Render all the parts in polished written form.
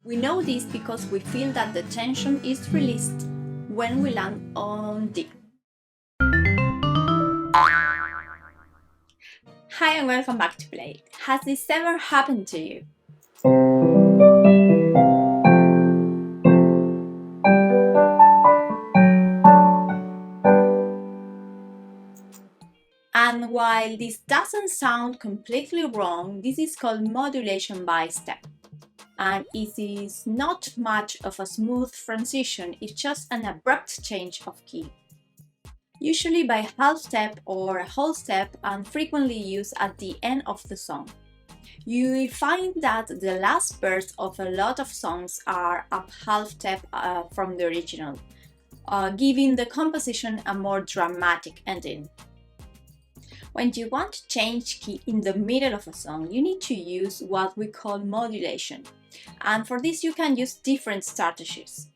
We know this because we feel that the tension is released when we land on D. Hi and welcome back to Play. Has this ever happened to you? And while this doesn't sound completely wrong, this is called modulation by step. And it is not much of a smooth transition, it's just an abrupt change of key. Usually by half step or a whole step, and frequently used at the end of the song. You will find that the last verse of a lot of songs are a half step from the original, giving the composition a more dramatic ending. When you want to change key in the middle of a song, you need to use what we call modulation. And for this you can use different strategies.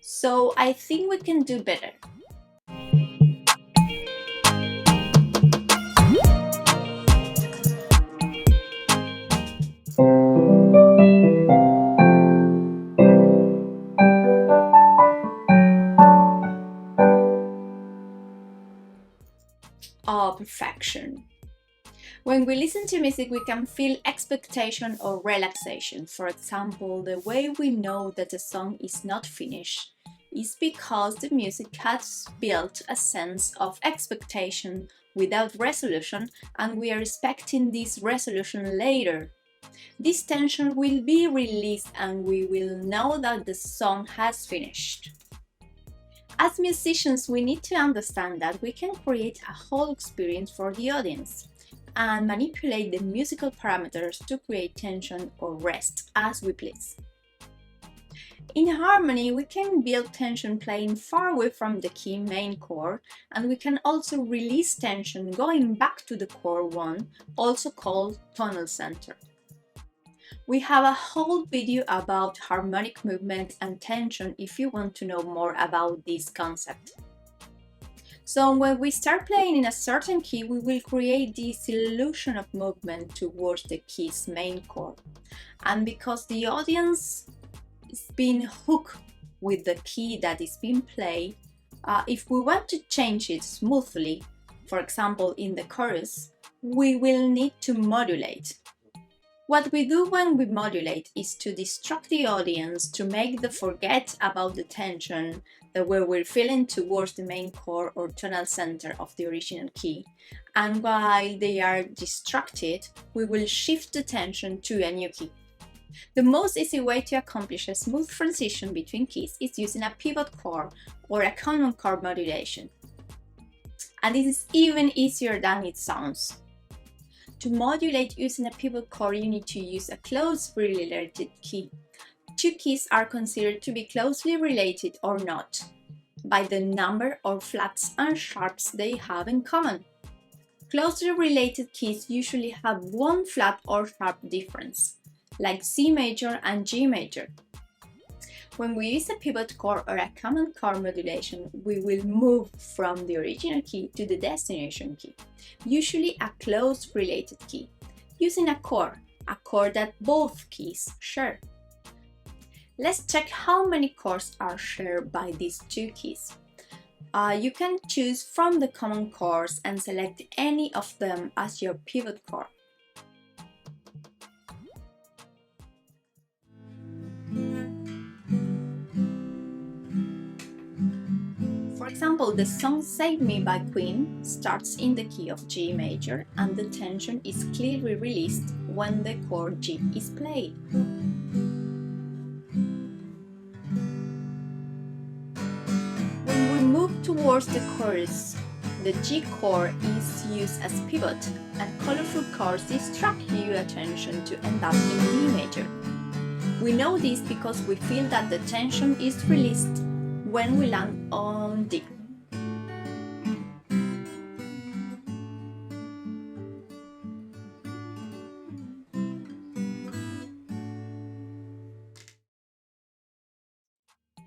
So I think we can do better. Oh, perfection. When we listen to music, we can feel expectation or relaxation. For example, the way we know that a song is not finished is because the music has built a sense of expectation without resolution, and we are expecting this resolution later. This tension will be released and we will know that the song has finished. As musicians, we need to understand that we can create a whole experience for the audience and manipulate the musical parameters to create tension or rest as we please. In harmony, we can build tension playing far away from the key main chord, and we can also release tension going back to the chord 1, also called tonal center. We have a whole video about harmonic movement and tension if you want to know more about this concept. So when we start playing in a certain key, we will create this illusion of movement towards the key's main chord. And because the audience is being hooked with the key that is being played, if we want to change it smoothly, for example in the chorus, we will need to modulate. What we do when we modulate is to distract the audience, to make them forget about the tension that we're feeling towards the main chord or tonal center of the original key. And while they are distracted, we will shift the tension to a new key. The most easy way to accomplish a smooth transition between keys is using a pivot chord or a common chord modulation. And this is even easier than it sounds. To modulate using a pivot chord, you need to use a closely related key. Two keys are considered to be closely related or not by the number of flats and sharps they have in common. Closely related keys usually have one flat or sharp difference, like C major and G major. When we use a pivot chord or a common chord modulation, we will move from the original key to the destination key, usually a close related key, using a chord that both keys share. Let's check how many chords are shared by these two keys. You can choose from the common chords and select any of them as your pivot chord. For example, the song Save Me by Queen starts in the key of G major, and the tension is clearly released when the chord G is played. When we move towards the chorus, the G chord is used as pivot, and colorful chords distract your attention to end up in D major. We know this because we feel that the tension is released when we land on D.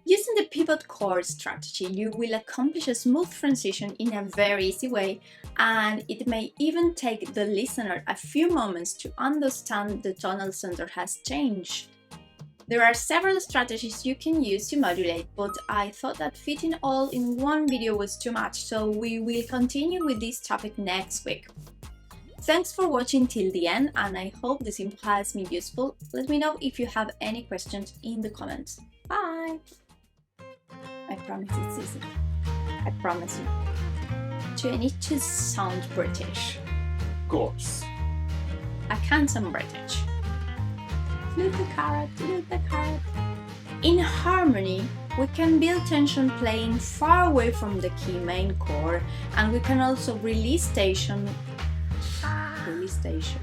Using the pivot chord strategy, you will accomplish a smooth transition in a very easy way, and it may even take the listener a few moments to understand the tonal center has changed. There are several strategies you can use to modulate, but I thought that fitting all in one video was too much, so we will continue with this topic next week. Thanks for watching till the end, and I hope this info has been useful. Let me know if you have any questions in the comments. Bye! I promise it's easy. I promise you. Do I need to sound British? Of course. I can't sound British. Flute the carrot, flute the carrot. In harmony, we can build tension playing far away from the key main chord, and we can also release station, release station.